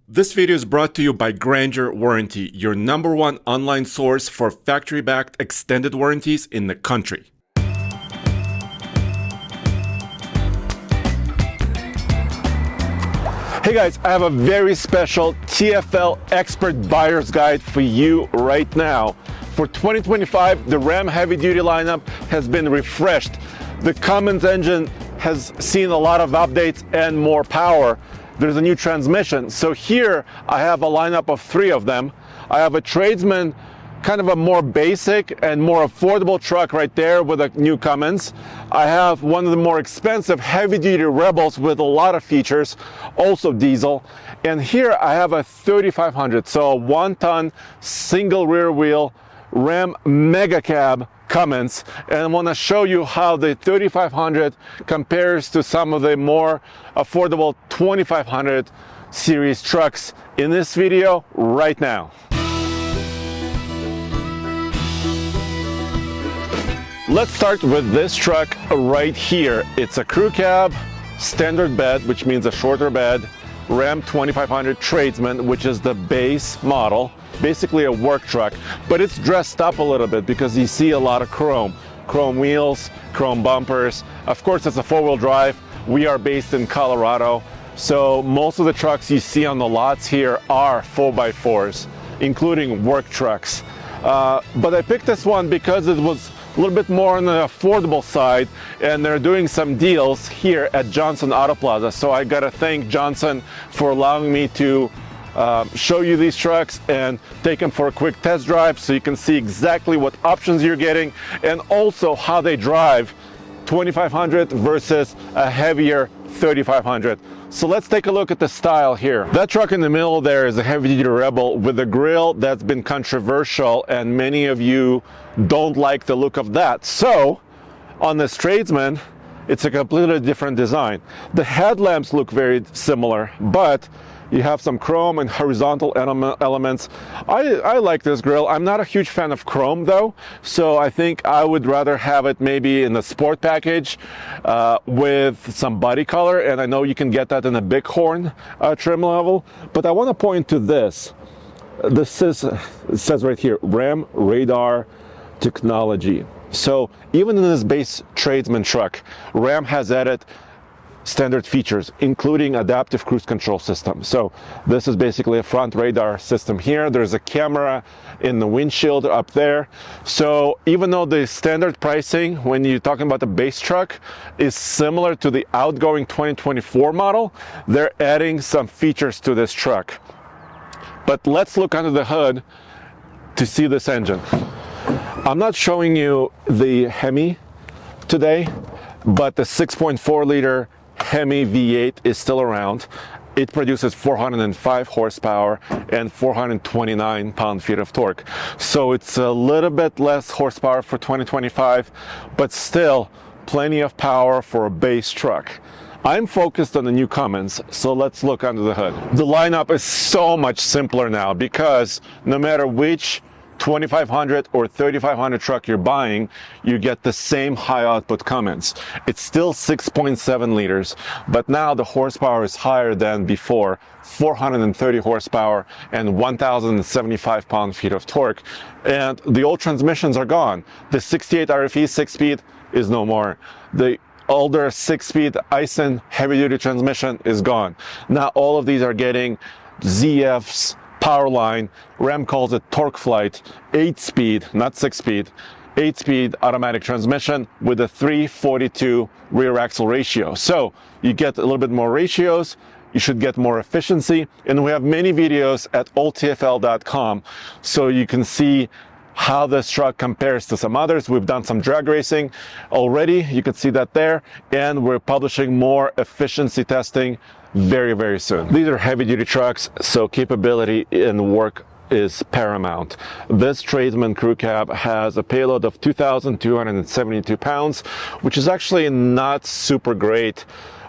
This video is brought to you by Grandeur Warranty, your #1 online source for factory-backed extended warranties in the country. Hey guys, I have a very special TFL Expert Buyer's Guide for you right now. For 2025, the Ram heavy duty lineup has been refreshed. The Cummins engine has seen a lot of updates and more power. There's a new transmission. So here I have a lineup of 3 of them. I have a Tradesman, kind of a more basic and more affordable truck right there with a new Cummins. I have one of the more expensive heavy-duty Rebels with a lot of features, also diesel. And here I have a 3500, so a 1-ton single rear wheel Ram Mega Cab Cummins, and I want to show you how the 3500 compares to some of the more affordable 2500 series trucks in this video right now. Let's start with this truck right here. It's a crew cab, standard bed, which means a shorter bed, Ram 2500 Tradesman, which is the base model, basically a work truck, but it's dressed up a little bit because you see a lot of chrome wheels, chrome bumpers. Of course, it's a 4-wheel drive. We are based in Colorado, so most of the trucks you see on the lots here are 4x4s, including work trucks. But I picked this one because it was a little bit more on the affordable side, and they're doing some deals here at Johnson Auto Plaza. So I gotta thank Johnson for allowing me to show you these trucks and take them for a quick test drive so you can see exactly what options you're getting and also how they drive 2500 versus a heavier 3500. So let's take a look at the style here. That truck in the middle there is a heavy-duty Rebel with a grille that's been controversial, and many of you don't like the look of that. So on this Tradesman, it's a completely different design. The headlamps look very similar, but you have some chrome and horizontal elements. I like this grille. I'm not a huge fan of chrome though, so I think I would rather have it maybe in the sport package with some body color, and I know you can get that in a Bighorn trim level. But I want to point to this. It says right here, Ram Radar Technology. So even in this base Tradesman truck, Ram has added standard features, including adaptive cruise control system. So this is basically a front radar system here. There's a camera in the windshield up there. So even though the standard pricing, when you're talking about the base truck, is similar to the outgoing 2024 model, they're adding some features to this truck. But let's look under the hood to see this engine. I'm not showing you the Hemi today, but the 6.4 liter Hemi V8 is still around. It produces 405 horsepower and 429 pound-feet of torque. So it's a little bit less horsepower for 2025, but still plenty of power for a base truck. I'm focused on the new Cummins, so let's look under the hood. The lineup is so much simpler now because no matter which 2500 or 3500 truck you're buying, you get the same high output Cummins. It's still 6.7 liters, but now the horsepower is higher than before, 430 horsepower and 1075 pound-feet of torque. And the old transmissions are gone. The 68 RFE 6-speed is no more. The older 6-speed Aisin heavy-duty transmission is gone. Now all of these are getting ZF's Powerline. Ram calls it Torque Flight, 8-speed, not 6-speed, 8-speed automatic transmission with a 3:42 rear axle ratio. So you get a little bit more ratios, you should get more efficiency, and we have many videos at oldtfl.com so you can see how this truck compares to some others. We've done some drag racing already, you can see that there, and we're publishing more efficiency testing very, very soon. These are heavy-duty trucks, so capability in work is paramount. This Tradesman crew cab has a payload of 2,272 pounds, which is actually not super great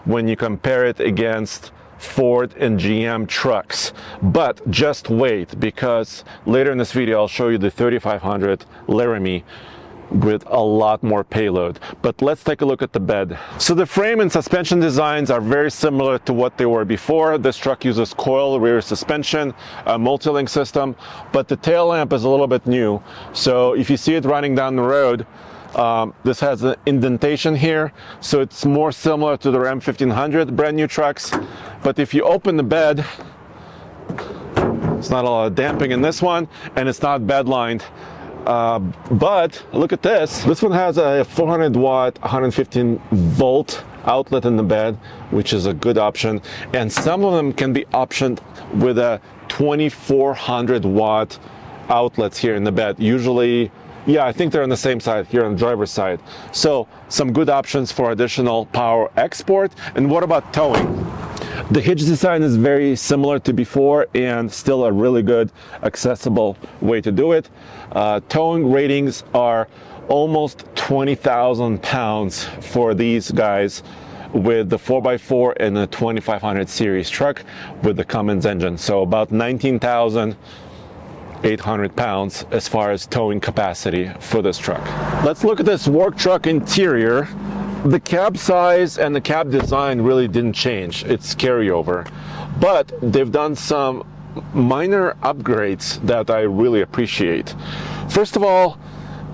when you compare it against Ford and GM trucks. But just wait, because later in this video I'll show you the 3500 Laramie with a lot more payload. But let's take a look at the bed. So the frame and suspension designs are very similar to what they were before. This truck uses coil rear suspension, a multi-link system, but the tail lamp is a little bit new. So if you see it running down the road, this has an indentation here, so it's more similar to the Ram 1500 brand new trucks. But if you open the bed, it's not a lot of damping in this one, and it's not bed lined. But look at this. This one has a 400 watt, 115 volt outlet in the bed, which is a good option. And some of them can be optioned with a 2400 watt outlets here in the bed. Usually, yeah, I think they're on the same side here on the driver's side. So some good options for additional power export. And what about towing? The hitch design is very similar to before and still a really good accessible way to do it. Towing ratings are almost 20,000 pounds for these guys with the 4x4 and the 2500 series truck with the Cummins engine. So about 19,800 pounds as far as towing capacity for this truck. Let's look at this work truck interior. The cab size and the cab design really didn't change. It's carryover, but they've done some minor upgrades that I really appreciate. First of all,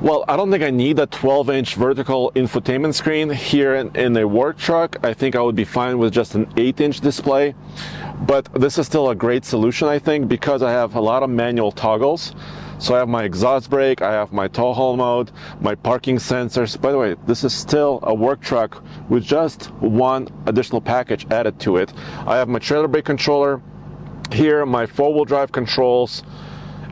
well, I don't think I need a 12-inch vertical infotainment screen here in a work truck. I think I would be fine with just an 8-inch display, but this is still a great solution, I think, because I have a lot of manual toggles. So I have my exhaust brake, I have my tow haul mode, my parking sensors. By the way, this is still a work truck with just one additional package added to it. I have my trailer brake controller here, my 4-wheel drive controls,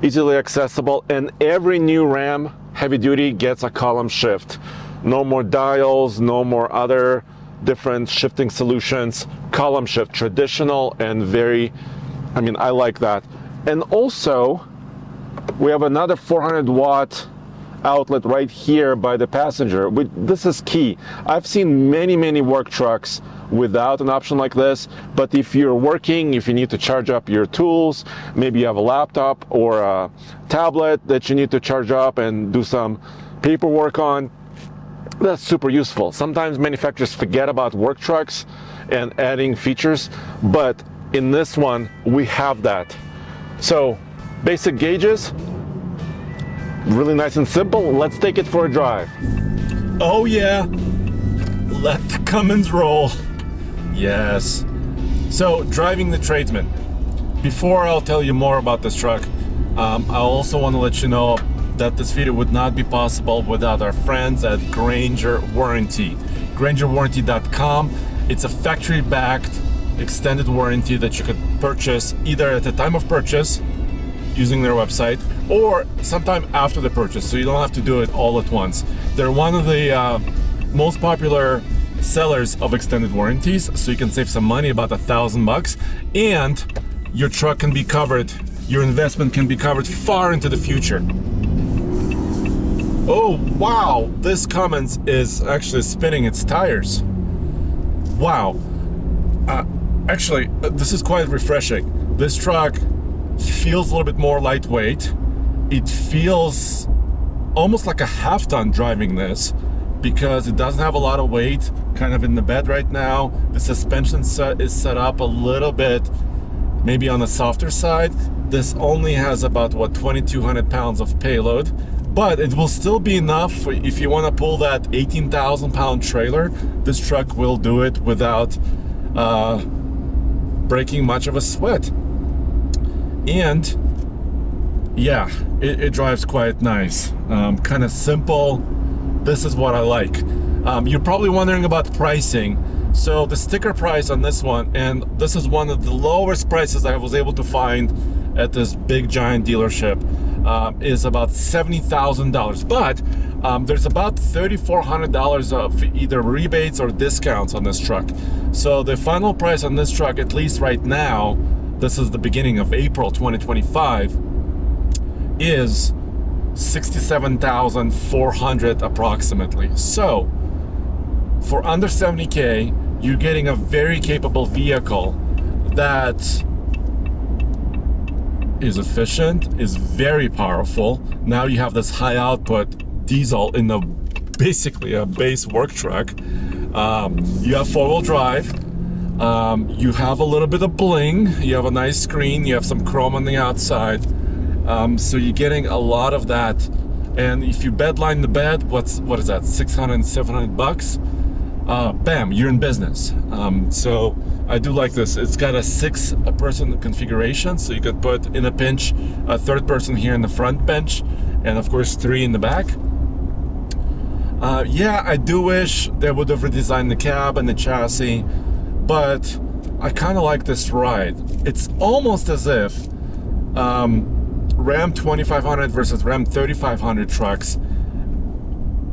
easily accessible, and every new Ram heavy duty gets a column shift. No more dials, no more other different shifting solutions. Column shift, traditional and very, I like that. And also, we have another 400 watt outlet right here by the passenger. This is key. I've seen many work trucks without an option like this, but if you're working, if you need to charge up your tools, maybe you have a laptop or a tablet that you need to charge up and do some paperwork on, that's super useful. Sometimes manufacturers forget about work trucks and adding features, but in this one, we have that. So, basic gauges, really nice and simple. Let's take it for a drive. Oh yeah, let the Cummins roll. Yes. So, driving the Tradesman. Before I'll tell you more about this truck, I also want to let you know that this video would not be possible without our friends at Grainger Warranty. GraingerWarranty.com. It's a factory-backed extended warranty that you could purchase either at the time of purchase using their website or sometime after the purchase, so you don't have to do it all at once. They're one of the most popular sellers of extended warranties, so you can save some money, about $1,000, and your truck can be covered, your investment can be covered far into the future. Oh wow, this Cummins is actually spinning its tires. Wow. Actually, this is quite refreshing. This truck feels a little bit more lightweight. It feels almost like a half-ton driving this because it doesn't have a lot of weight kind of in the bed right now. The suspension is set up a little bit maybe on the softer side. This only has about 2,200 pounds of payload, but it will still be enough if you want to pull that 18,000 pound trailer. This truck will do it without breaking much of a sweat. And yeah, it drives quite nice, kind of simple. This is what I like. You're probably wondering about pricing. So the sticker price on this one, and this is one of the lowest prices I was able to find at this big giant dealership, is about $70,000, but there's about $3,400 of either rebates or discounts on this truck. So the final price on this truck, at least right now, this is the beginning of April 2025, is $67,400 approximately. So for under 70K, you're getting a very capable vehicle that is efficient, is very powerful. Now you have this high output diesel in basically a base work truck. You have four-wheel drive. You have a little bit of bling. You have a nice screen. You have some chrome on the outside. So you're getting a lot of that. And if you bedline the bed, what is that? 600, 700 bucks. Bam, you're in business. So I do like this. It's got a 6-person configuration, so you could put in a pinch a third person here in the front bench, and of course 3 in the back. Yeah, I do wish they would have redesigned the cab and the chassis, but I kind of like this ride. It's almost as if Ram 2500 versus Ram 3500 trucks,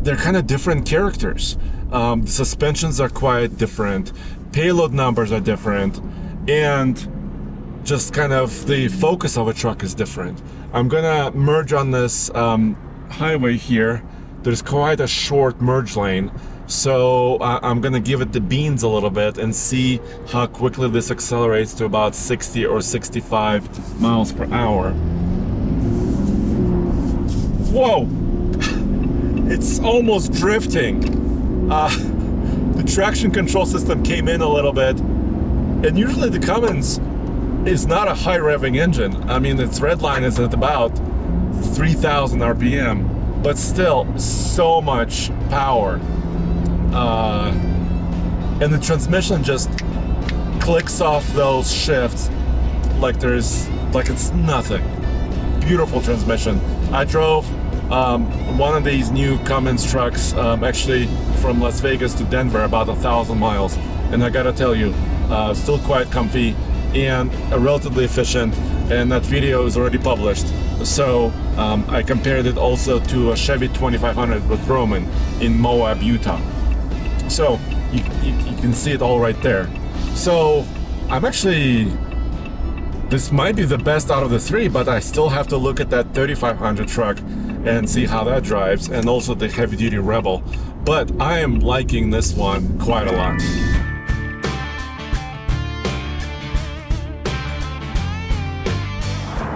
they're kind of different characters. The suspensions are quite different, payload numbers are different, and just kind of the focus of a truck is different. I'm gonna merge on this highway here. There's quite a short merge lane, so I'm gonna give it the beans a little bit and see how quickly this accelerates to about 60 or 65 miles per hour. Whoa! It's almost drifting. The traction control system came in a little bit, and usually the Cummins is not a high revving engine. I mean, its red line is at about 3,000 RPM, but still so much power. And the transmission just clicks off those shifts like it's nothing. Beautiful transmission. I drove one of these new Cummins trucks actually from Las Vegas to Denver, about 1,000 miles, and I gotta tell you, still quite comfy and relatively efficient, and that video is already published. So I compared it also to a Chevy 2500 with Roman in Moab, Utah. So you can see it all right there. So this might be the best out of the 3, but I still have to look at that 3500 truck and see how that drives, and also the heavy-duty Rebel. But I am liking this one quite a lot.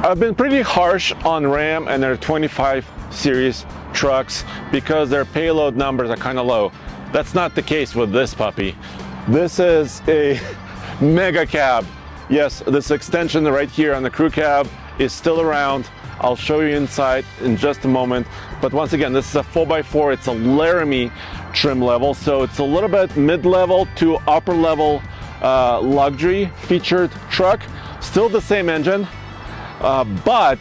I've been pretty harsh on Ram and their 25 series trucks because their payload numbers are kind of low. That's not the case with this puppy. This is a mega cab. Yes, this extension right here on the crew cab is still around. I'll show you inside in just a moment. But once again, this is a 4x4. It's a Laramie trim level, so it's a little bit mid-level to upper-level luxury featured truck. Still the same engine, but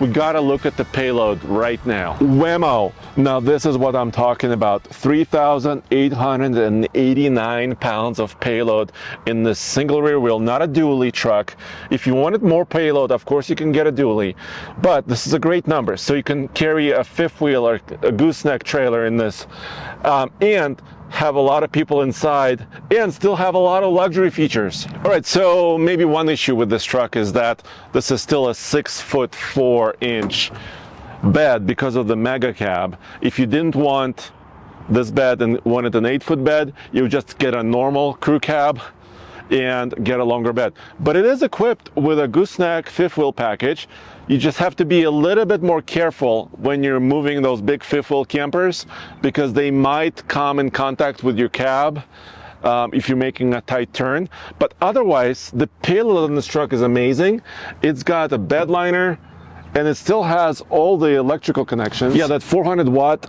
we gotta look at the payload right now. Whammo! Now this is what I'm talking about. 3,889 pounds of payload in this single rear wheel, not a dually truck. If you wanted more payload, of course you can get a dually, but this is a great number. So you can carry a fifth wheel or a gooseneck trailer in this, and have a lot of people inside and still have a lot of luxury features. All right, so maybe one issue with this truck is that this is still a 6'4" bed because of the mega cab. If you didn't want this bed and wanted an 8-foot bed, you would just get a normal crew cab and get a longer bed. But it is equipped with a gooseneck fifth wheel package. You just have to be a little bit more careful when you're moving those big fifth wheel campers, because they might come in contact with your cab if you're making a tight turn. But otherwise, the payload on this truck is amazing. It's got a bed liner, and it still has all the electrical connections. Yeah, that 400 watt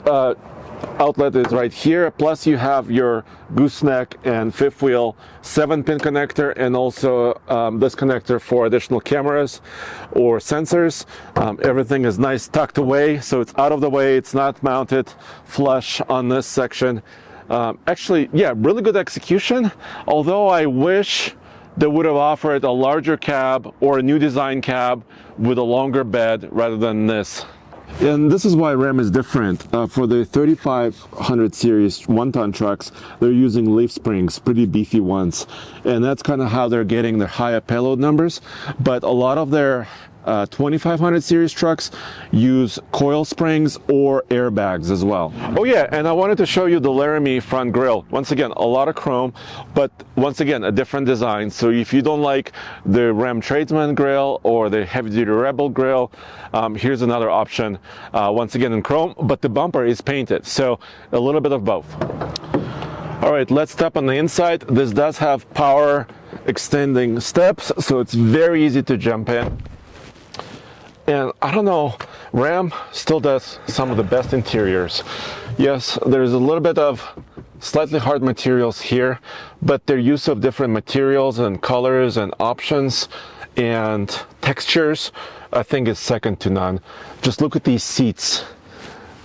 outlet is right here. Plus you have your gooseneck and fifth wheel 7-pin connector, and also this connector for additional cameras or sensors. Everything is nice tucked away, so it's out of the way. It's not mounted flush on this section. Actually, yeah, really good execution. Although I wish they would have offered a larger cab or a new design cab with a longer bed rather than this. And this is why Ram is different. For the 3500 series 1-ton trucks, they're using leaf springs, pretty beefy ones. And that's kind of how they're getting their higher payload numbers. But a lot of their 2500 series trucks use coil springs or airbags as well. Oh yeah, and I wanted to show you the Laramie front grille. Once again, a lot of chrome, but once again, a different design. So if you don't like the Ram Tradesman grille or the heavy duty Rebel grille, here's another option, once again in chrome, but the bumper is painted. So a little bit of both. All right, let's step on the inside. This does have power extending steps, so it's very easy to jump in. And I don't know, Ram still does some of the best interiors. Yes, there's a little bit of slightly hard materials here, but their use of different materials and colors and options and textures, I think is second to none. Just look at these seats.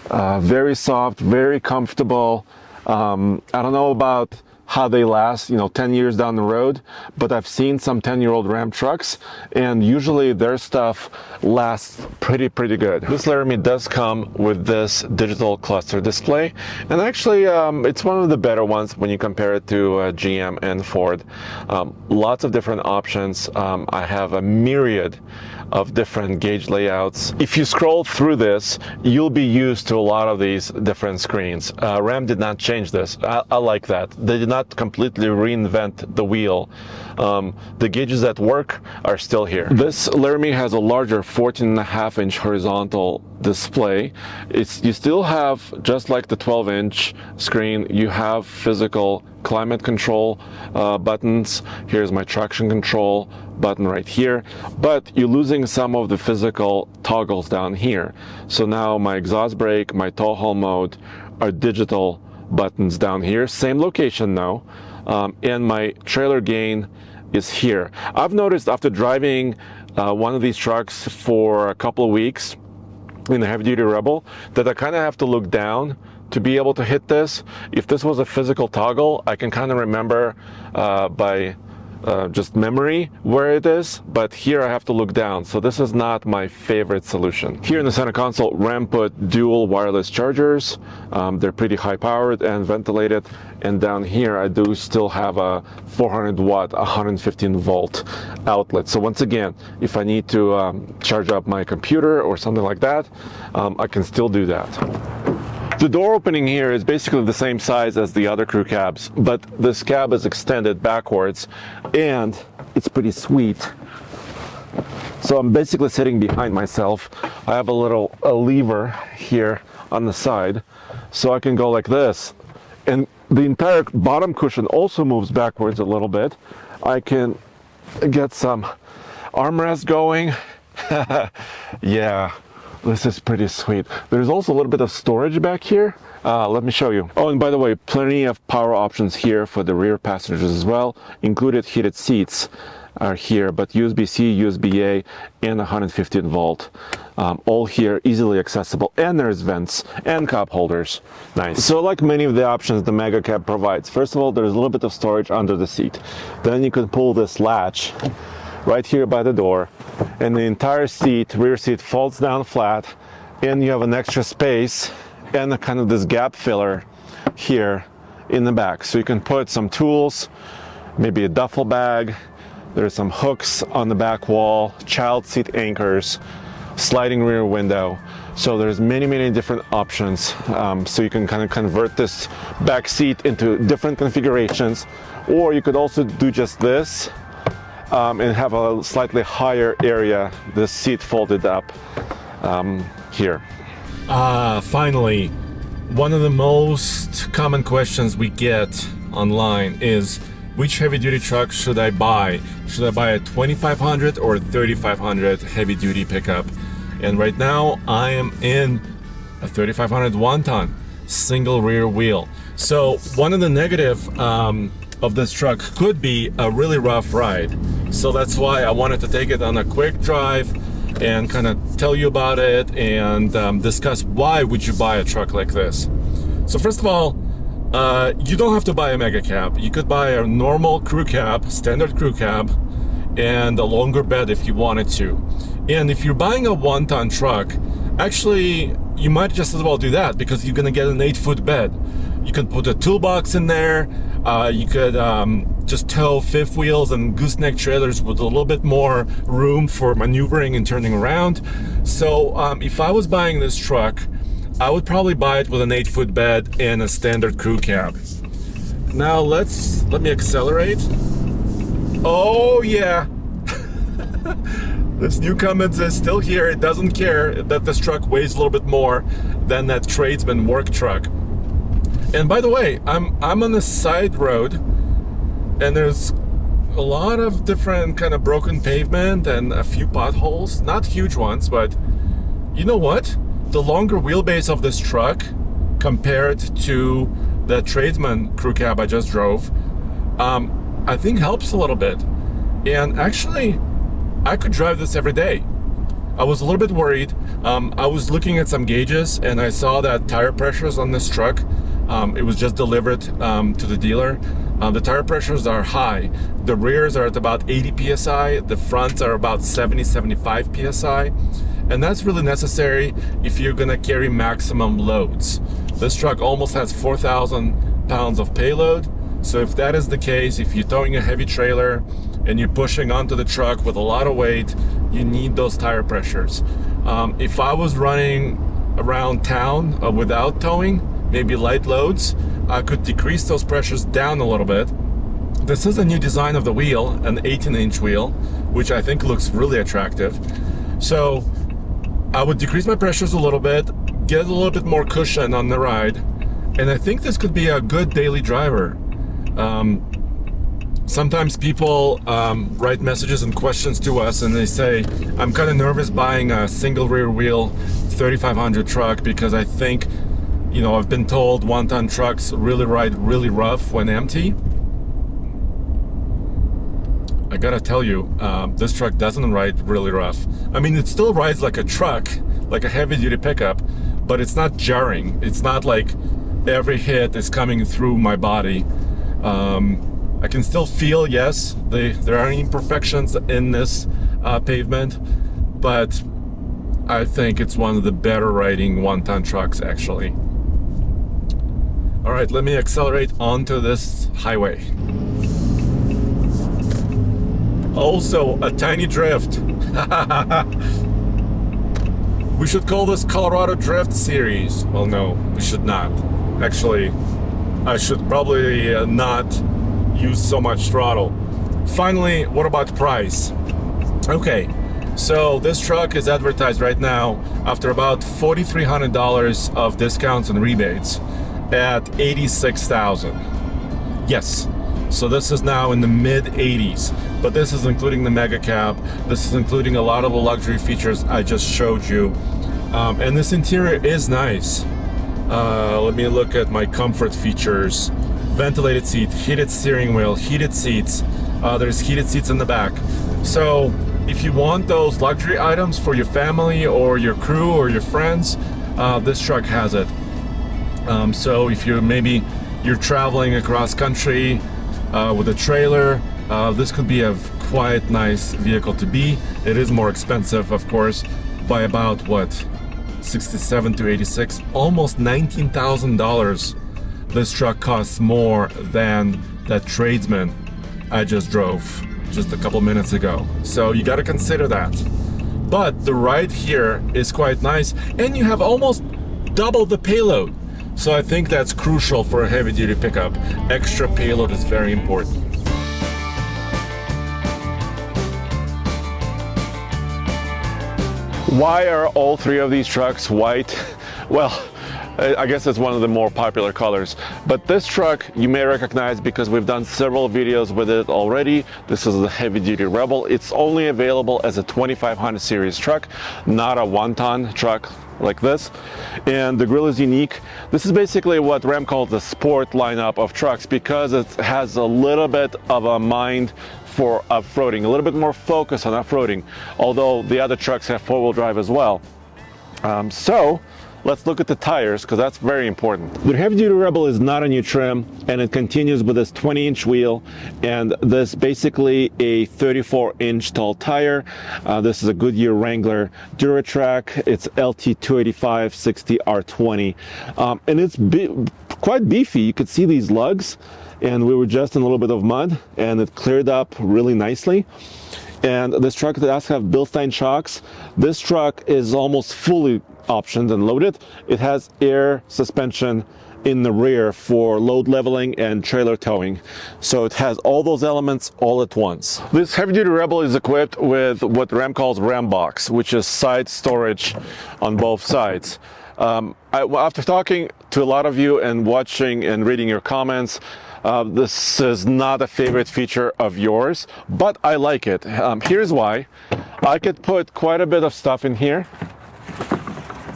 Very soft, very comfortable. I don't know about how they last, 10 years down the road, but I've seen some 10-year-old Ram trucks, and usually their stuff lasts pretty good. This Laramie does come with this digital cluster display, and actually it's one of the better ones when you compare it to GM and Ford. Lots of different options. I have a myriad of different gauge layouts. If you scroll through this, you'll be used to a lot of these different screens. Ram did not change this. I like that. They did not completely reinvent the wheel. The gauges that work are still here. This Laramie has a larger 14.5-inch horizontal display. You still have, just like the 12-inch screen, you have physical climate control buttons. Here's my traction control button right here, but you're losing some of the physical toggles down here. So now my exhaust brake, my tow haul mode are digital buttons down here. Same location now, and my trailer gain is here. I've noticed after driving one of these trucks for a couple of weeks in the heavy duty Rebel that I kind of have to look down to be able to hit this. If this was a physical toggle, I can kind of remember by just memory where it is, but here I have to look down, so this is not my favorite solution. Here in the center console, Ram put dual wireless chargers. They're pretty high powered and ventilated, and down here I do still have a 400 watt 115 volt outlet. So once again, if I need to charge up my computer or something like that, I can still do that. The door opening here is basically the same size as the other crew cabs, but this cab is extended backwards, and it's pretty sweet. So I'm basically sitting behind myself. I have a lever here on the side, so I can go like this. And the entire bottom cushion also moves backwards a little bit. I can get some armrest going. Yeah. This is pretty sweet. There's also a little bit of storage back here. Let me show you. Oh, and by the way, plenty of power options here for the rear passengers as well. Included heated seats are here, but USB-C, USB-A, and 115 volt. All here, easily accessible, and there's vents and cup holders. Nice. So like many of the options the Mega Cab provides, first of all, there's a little bit of storage under the seat. Then you can pull this latch right here by the door, and the entire rear seat folds down flat, and you have an extra space and kind of this gap filler here in the back. So you can put some tools, maybe a duffel bag. There's some hooks on the back wall, child seat anchors, sliding rear window. So there's many different options. So you can kind of convert this back seat into different configurations, or you could also do just this and have a slightly higher area, the seat folded up here. Finally, one of the most common questions we get online is, which heavy duty truck should I buy? Should I buy a 2500 or 3500 heavy duty pickup? And right now I am in a 3500 one-ton single rear wheel. So one of the negative of this truck could be a really rough ride. So that's why I wanted to take it on a quick drive and kind of tell you about it and discuss why would you buy a truck like this. So first of all, you don't have to buy a Mega Cab. You could buy a normal crew cab, standard crew cab, and a longer bed if you wanted to. And if you're buying a one-ton truck, Actually, you might just as well do that because you're gonna get an 8-foot bed. You can put a toolbox in there. You could just tow fifth wheels and gooseneck trailers with a little bit more room for maneuvering and turning around. So if I was buying this truck, I would probably buy it with an 8-foot bed and a standard crew cab. Now let me accelerate. Oh yeah. This new Cummins is still here. It doesn't care that this truck weighs a little bit more than that Tradesman work truck. And by the way, I'm on a side road, and there's a lot of different kind of broken pavement and a few potholes. Not huge ones, but you know what? The longer wheelbase of this truck compared to the Tradesman crew cab I just drove, I think helps a little bit. And actually, I could drive this every day. I was a little bit worried. I was looking at some gauges and I saw that tire pressures on this truck, it was just delivered to the dealer. The tire pressures are high. The rears are at about 80 psi, the fronts are about 75 psi. And that's really necessary if you're gonna carry maximum loads. This truck almost has 4,000 pounds of payload. So if that is the case, if you're towing a heavy trailer and you're pushing onto the truck with a lot of weight, you need those tire pressures. If I was running around town without towing, maybe light loads, I could decrease those pressures down a little bit. This is a new design of the wheel, an 18-inch wheel, which I think looks really attractive. So I would decrease my pressures a little bit, get a little bit more cushion on the ride, and I think this could be a good daily driver. Sometimes people write messages and questions to us and they say, I'm kind of nervous buying a single rear wheel 3500 truck because I think, you know, I've been told 1-ton trucks really ride really rough when empty. I gotta tell you, this truck doesn't ride really rough. I mean, it still rides like a truck, like a heavy duty pickup, but it's not jarring. It's not like every hit is coming through my body. I can still feel, yes, there are imperfections in this pavement, but I think it's one of the better riding 1-ton trucks, actually. All right, let me accelerate onto this highway. Also, a tiny drift. We should call this Colorado Drift Series. Well, no, we should not. Actually, I should probably not use so much throttle. Finally, what about price? Okay, so this truck is advertised right now after about $4,300 of discounts and rebates at $86,000. Yes, so this is now in the mid 80s, but this is including the mega cab. This is including a lot of the luxury features I just showed you, and this interior is nice. Let me look at my comfort features. Ventilated seat, heated steering wheel, heated seats. There's heated seats in the back. So if you want those luxury items for your family or your crew or your friends, this truck has it. So if you're traveling across country with a trailer, this could be a quite nice vehicle to be. It is more expensive, of course, by about what, 67 to 86, almost $19,000. This truck costs more than that Tradesman I just drove just a couple minutes ago. So you got to consider that. But the ride here is quite nice, and you have almost double the payload. So I think that's crucial for a heavy duty pickup. Extra payload is very important. Why are all three of these trucks white? Well, I guess it's one of the more popular colors, but this truck you may recognize because we've done several videos with it already. This is the heavy duty Rebel. It's only available as a 2500 series truck, not a 1-ton truck like this. And the grille is unique. This is basically what Ram calls the sport lineup of trucks because it has a little bit of a mind for off-roading, a little bit more focus on off-roading, although the other trucks have 4-wheel drive as well. So let's look at the tires, because that's very important. The Heavy Duty Rebel is not a new trim, and it continues with this 20-inch wheel and this basically a 34-inch tall tire. This is a Goodyear Wrangler Duratrack. It's LT285 60 R20, and it's quite beefy. You could see these lugs, and we were just in a little bit of mud, and it cleared up really nicely. And this truck does have Bilstein shocks. This truck is almost fully optioned and loaded. It has air suspension in the rear for load leveling and trailer towing. So it has all those elements all at once. This Heavy Duty Rebel is equipped with what Ram calls Ram Box, which is side storage on both sides. After talking to a lot of you and watching and reading your comments, this is not a favorite feature of yours, but I like it. Here's why. I could put quite a bit of stuff in here.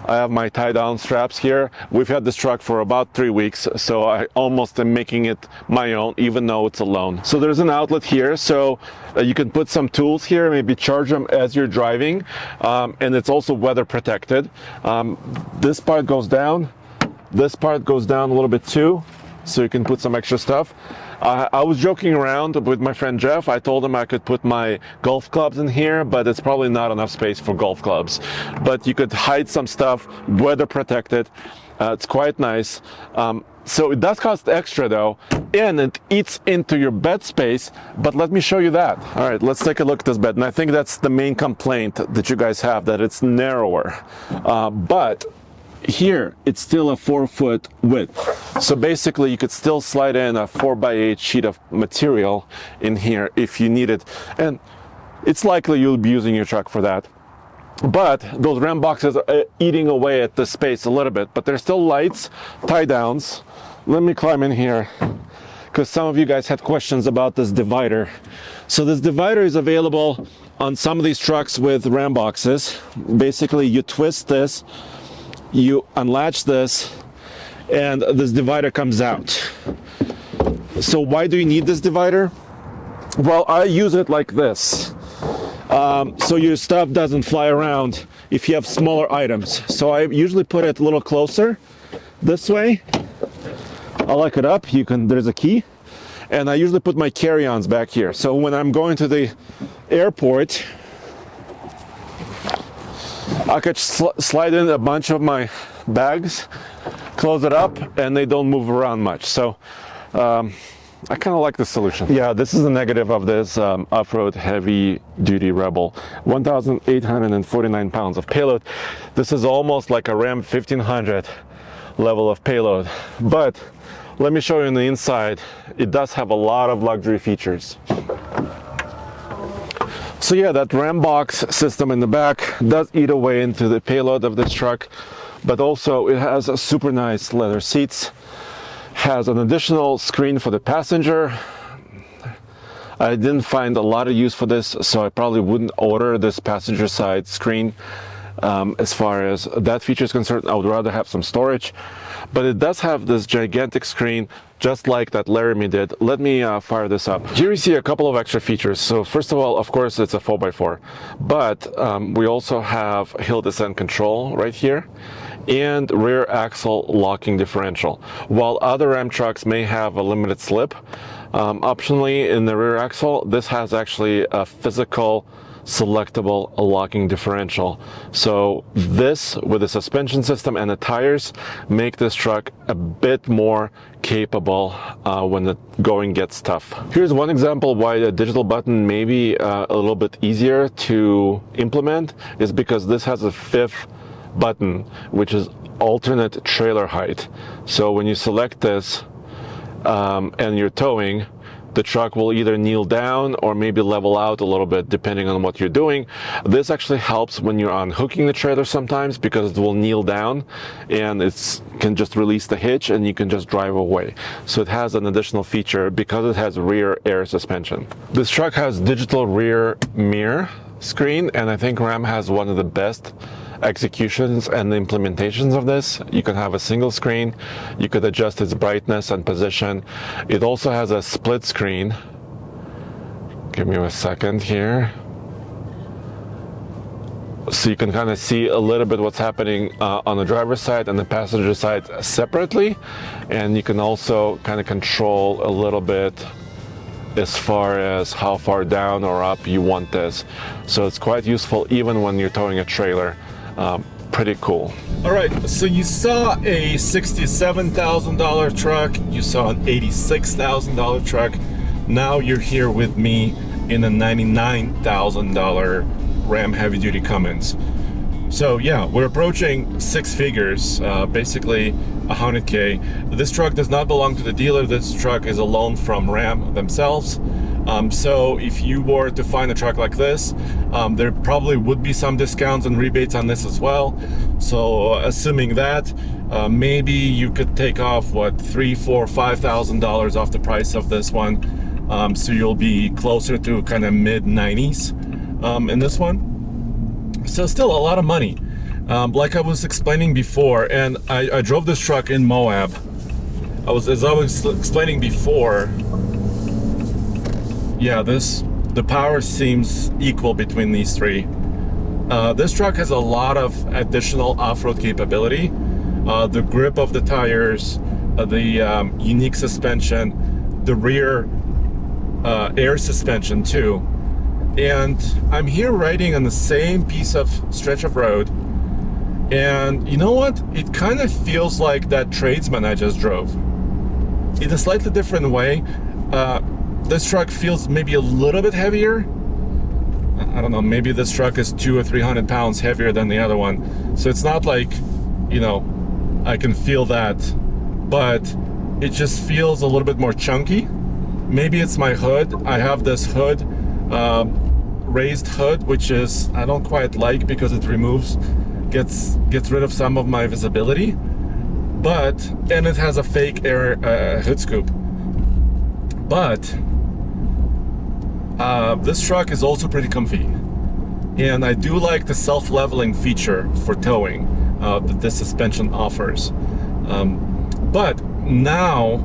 I have my tie-down straps here. We've had this truck for about 3 weeks, so I almost am making it my own, even though it's a loan. So there's an outlet here, so you can put some tools here, maybe charge them as you're driving, and it's also weather protected. This part goes down. This part goes down a little bit too, so you can put some extra stuff. I was joking around with my friend Jeff. I told him I could put my golf clubs in here, but it's probably not enough space for golf clubs. But you could hide some stuff, weather protected. It's quite nice. So it does cost extra though, and it eats into your bed space, but let me show you that. All right, let's take a look at this bed. And I think that's the main complaint that you guys have, that it's narrower. But here, it's still a 4-foot width. So basically you could still slide in a 4x8 sheet of material in here if you need it. And it's likely you'll be using your truck for that. But those Ram boxes are eating away at the space a little bit, but there's still lights, tie downs. Let me climb in here, because some of you guys had questions about this divider. So this divider is available on some of these trucks with Ram boxes. Basically you twist this, you unlatch this, and this divider comes out. So why do you need this divider? Well, I use it like this. So your stuff doesn't fly around if you have smaller items. So I usually put it a little closer this way. I'll lock it up. There's a key. And I usually put my carry-ons back here. So when I'm going to the airport, I could slide in a bunch of my bags, close it up, and they don't move around much. So I kind of like this solution. Yeah, this is the negative of this off-road Heavy Duty Rebel. 1,849 pounds of payload. This is almost like a Ram 1500 level of payload. But let me show you on the inside. It does have a lot of luxury features. So yeah, that Ram box system in the back does eat away into the payload of this truck, but also it has a super nice leather seats, has an additional screen for the passenger. I didn't find a lot of use for this, so I probably wouldn't order this passenger side screen. As far as that feature is concerned, I would rather have some storage, but it does have this gigantic screen, just like that Laramie did. Let me fire this up. Here you see a couple of extra features. So first of all, of course, it's a 4x4, but we also have hill descent control right here and rear axle locking differential. While other Ram trucks may have a limited slip, optionally in the rear axle, this has actually a physical selectable locking differential. So this, with the suspension system and the tires, make this truck a bit more capable when the going gets tough. Here's one example why a digital button may be a little bit easier to implement, is because this has a fifth button, which is alternate trailer height. So when you select this and you're towing, the truck will either kneel down or maybe level out a little bit depending on what you're doing. This actually helps when you're unhooking the trailer sometimes, because it will kneel down and it can just release the hitch and you can just drive away. So it has an additional feature because it has rear air suspension. This truck has digital rear mirror screen, and I think Ram has one of the best executions and implementations of this. You can have a single screen, you could adjust its brightness and position. It also has a split screen. Give me a second here. So you can kind of see a little bit what's happening on the driver's side and the passenger side separately. And you can also kind of control a little bit as far as how far down or up you want this. So it's quite useful even when you're towing a trailer. Pretty cool. All right, so you saw a $67,000 truck, you saw an $86,000 truck. Now you're here with me in a $99,000 Ram heavy duty Cummins. So yeah, we're approaching six figures, basically 100K. This truck does not belong to the dealer. This truck is a loan from Ram themselves. So if you were to find a truck like this, there probably would be some discounts and rebates on this as well. So assuming that, maybe you could take off what, $3,000, $4,000, $5,000 off the price of this one. So you'll be closer to kind of mid-90s in this one. So still a lot of money. Like I was explaining before, and I drove this truck in Moab. As I was explaining before, yeah, the power seems equal between these three. This truck has a lot of additional off-road capability. The grip of the tires, the unique suspension, the rear air suspension too. And I'm here riding on the same piece of stretch of road, and you know what? It kind of feels like that Tradesman I just drove. In a slightly different way. This truck feels maybe a little bit heavier. I don't know, maybe this truck is 200 or 300 pounds heavier than the other one. So it's not like, you know, I can feel that, but it just feels a little bit more chunky. Maybe it's my hood. I have this hood, raised hood, which is I don't quite like because it gets rid of some of my visibility. And it has a fake air hood scoop. But this truck is also pretty comfy, and I do like the self-leveling feature for towing that this suspension offers. But now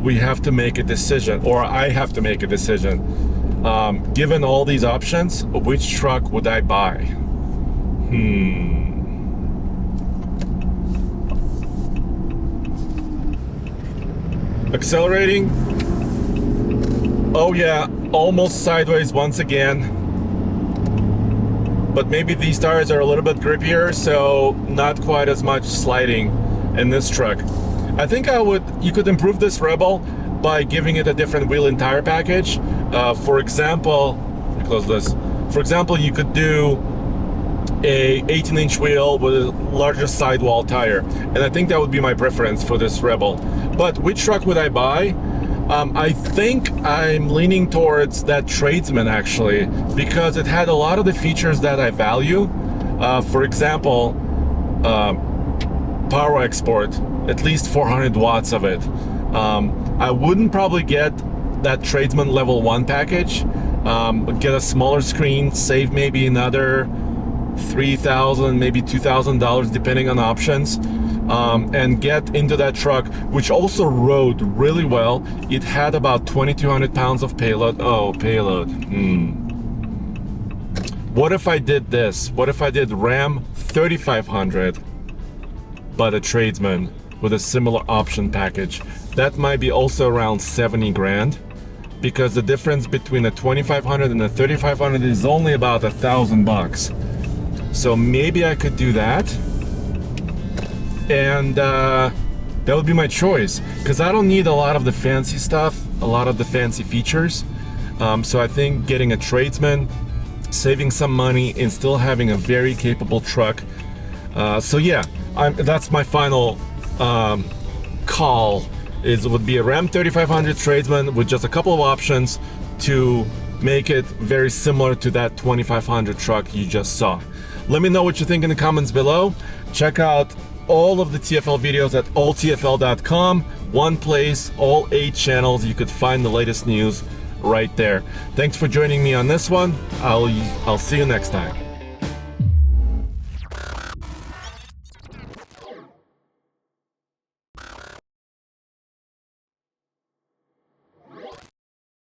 we have to make a decision, or I have to make a decision. Given all these options, which truck would I buy? Accelerating. Oh yeah, almost sideways once again. But maybe these tires are a little bit grippier, so not quite as much sliding in this truck. I think you could improve this Rebel by giving it a different wheel and tire package. For example, let me close this. For example, you could do a 18-inch wheel with a larger sidewall tire, and I think that would be my preference for this Rebel. But which truck would I buy? I think I'm leaning towards that Tradesman actually, because it had a lot of the features that I value. For example, power export, at least 400 watts of it. I wouldn't probably get that Tradesman level 1 package, but get a smaller screen, save maybe another $3,000, maybe $2,000 depending on options. And get into that truck, which also rode really well. It had about 2,200 pounds of payload. Oh, payload. What if I did this? What if I did Ram 3500, but a Tradesman with a similar option package? That might be also around 70 grand, because the difference between a 2500 and a 3500 is only about $1,000. So maybe I could do that. And that would be my choice, because I don't need a lot of the fancy stuff, a lot of the fancy features. So I think getting a Tradesman, saving some money, and still having a very capable truck. So yeah, that's my final call. It would be a Ram 3500 Tradesman with just a couple of options to make it very similar to that 2500 truck you just saw. Let me know what you think in the comments below. Check out all of the TFL videos at alltfl.com. One place, all 8 channels. You could find the latest news right there. Thanks for joining me on this one. I'll see you next time.